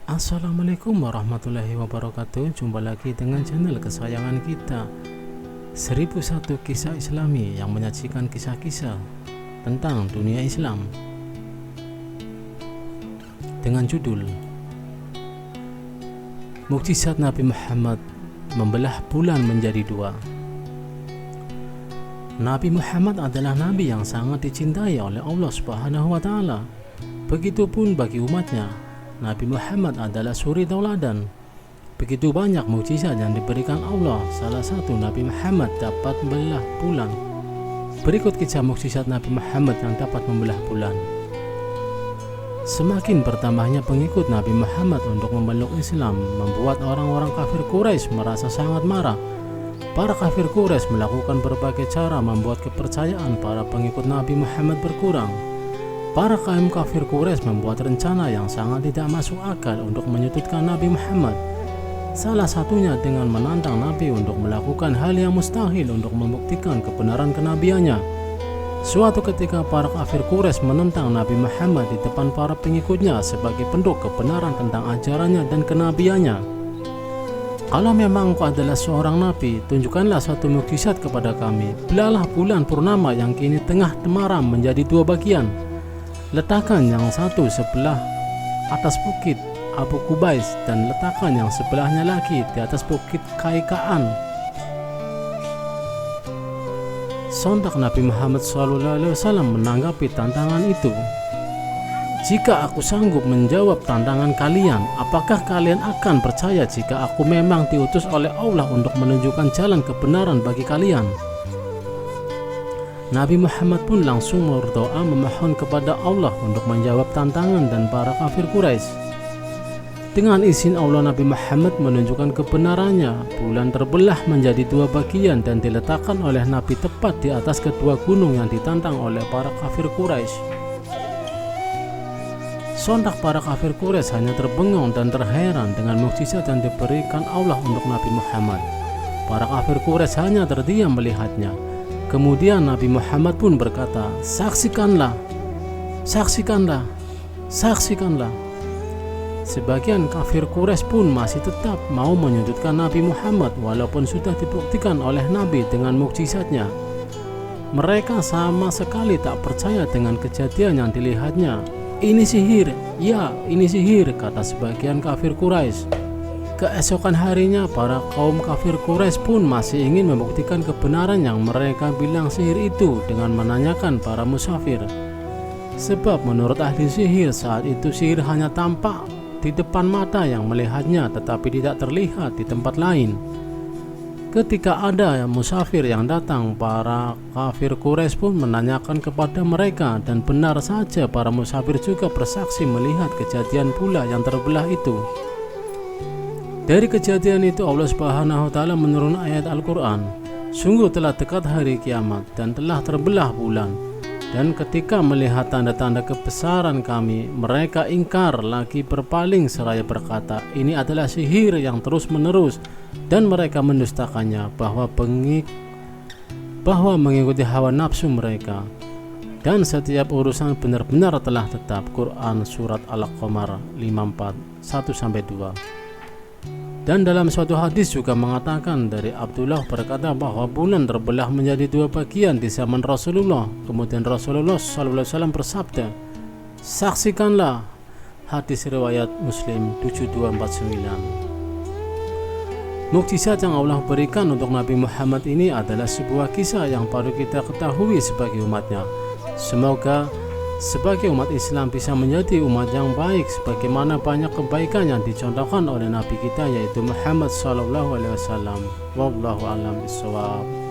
Assalamualaikum warahmatullahi wabarakatuh. Jumpa lagi dengan channel kesayangan kita, 1001 Kisah Islami, yang menyajikan kisah-kisah tentang dunia Islam dengan judul Mukjizat Nabi Muhammad membelah bulan menjadi dua. Nabi Muhammad adalah nabi yang sangat dicintai oleh Allah Subhanahu wa taala. Begitupun bagi umatnya. Nabi Muhammad adalah suri tauladan. Begitu banyak mukjizat yang diberikan Allah. Salah satu, Nabi Muhammad dapat membelah bulan. Berikut kisah mukjizat Nabi Muhammad yang dapat membelah bulan. Semakin bertambahnya pengikut Nabi Muhammad untuk memeluk Islam membuat orang-orang kafir Quraisy merasa sangat marah. Para kafir Quraisy melakukan berbagai cara membuat kepercayaan para pengikut Nabi Muhammad berkurang. Para kaum kafir Quraisy membuat rencana yang sangat tidak masuk akal untuk menyudutkan Nabi Muhammad. Salah satunya dengan menantang Nabi untuk melakukan hal yang mustahil untuk membuktikan kebenaran kenabiannya. Suatu ketika para kafir Quraisy menentang Nabi Muhammad di depan para pengikutnya sebagai bentuk kebenaran tentang ajarannya dan kenabiannya. Kalau memang engkau adalah seorang nabi, tunjukkanlah satu mukjizat kepada kami. Belahlah bulan purnama yang kini tengah temaram menjadi dua bagian. Letakkan yang satu sebelah atas bukit Abu Qubais dan letakkan yang sebelahnya lagi di atas bukit Kaikaan. Sontak Nabi Muhammad SAW menanggapi tantangan itu. Jika aku sanggup menjawab tantangan kalian, apakah kalian akan percaya jika aku memang diutus oleh Allah untuk menunjukkan jalan kebenaran bagi kalian? Nabi Muhammad pun langsung berdoa memohon kepada Allah untuk menjawab tantangan dan para kafir Quraisy. Dengan izin Allah, Nabi Muhammad menunjukkan kebenarannya. Bulan terbelah menjadi dua bagian dan diletakkan oleh Nabi tepat di atas kedua gunung yang ditantang oleh para kafir Quraisy. Sontak para kafir Quraisy hanya terbengong dan terheran dengan mukjizat yang diberikan Allah untuk Nabi Muhammad. Para kafir Quraisy hanya terdiam melihatnya. Kemudian Nabi Muhammad pun berkata, saksikanlah, saksikanlah, saksikanlah. Sebagian kafir Quraisy pun masih tetap mau menyudutkan Nabi Muhammad walaupun sudah dibuktikan oleh Nabi dengan mukjizatnya. Mereka sama sekali tak percaya dengan kejadian yang dilihatnya. Ini sihir, ya ini sihir, kata sebagian kafir Quraisy. Keesokan harinya para kaum kafir Quraisy pun masih ingin membuktikan kebenaran yang mereka bilang sihir itu dengan menanyakan para musafir. Sebab menurut ahli sihir saat itu sihir hanya tampak di depan mata yang melihatnya tetapi tidak terlihat di tempat lain. Ketika ada musafir yang datang, para kafir Quraisy pun menanyakan kepada mereka dan benar saja para musafir juga bersaksi melihat kejadian pula yang terbelah itu. Dari kejadian itu Allah Subhanahu wa taala menurunkan ayat Al-Qur'an. Sungguh telah dekat hari kiamat dan telah terbelah bulan. Dan ketika melihat tanda-tanda kebesaran kami, mereka ingkar lagi berpaling seraya berkata, ini adalah sihir yang terus-menerus, dan mereka mendustakannya bahwa mengikuti hawa nafsu mereka. Dan setiap urusan benar-benar telah tetap. Quran Surat Al-Qamar 54 1-2. Dan dalam suatu hadis juga mengatakan dari Abdullah berkata bahwa bulan terbelah menjadi dua bagian di zaman Rasulullah. Kemudian Rasulullah SAW bersabda, saksikanlah. Hadis riwayat Muslim 7249. Mukjizat yang Allah berikan untuk Nabi Muhammad ini adalah sebuah kisah yang baru kita ketahui sebagai umatnya. Semoga sebagai umat Islam bisa menjadi umat yang baik sebagaimana banyak kebaikan yang dicontohkan oleh Nabi kita yaitu Muhammad SAW. Wallahu a'lam bishawab.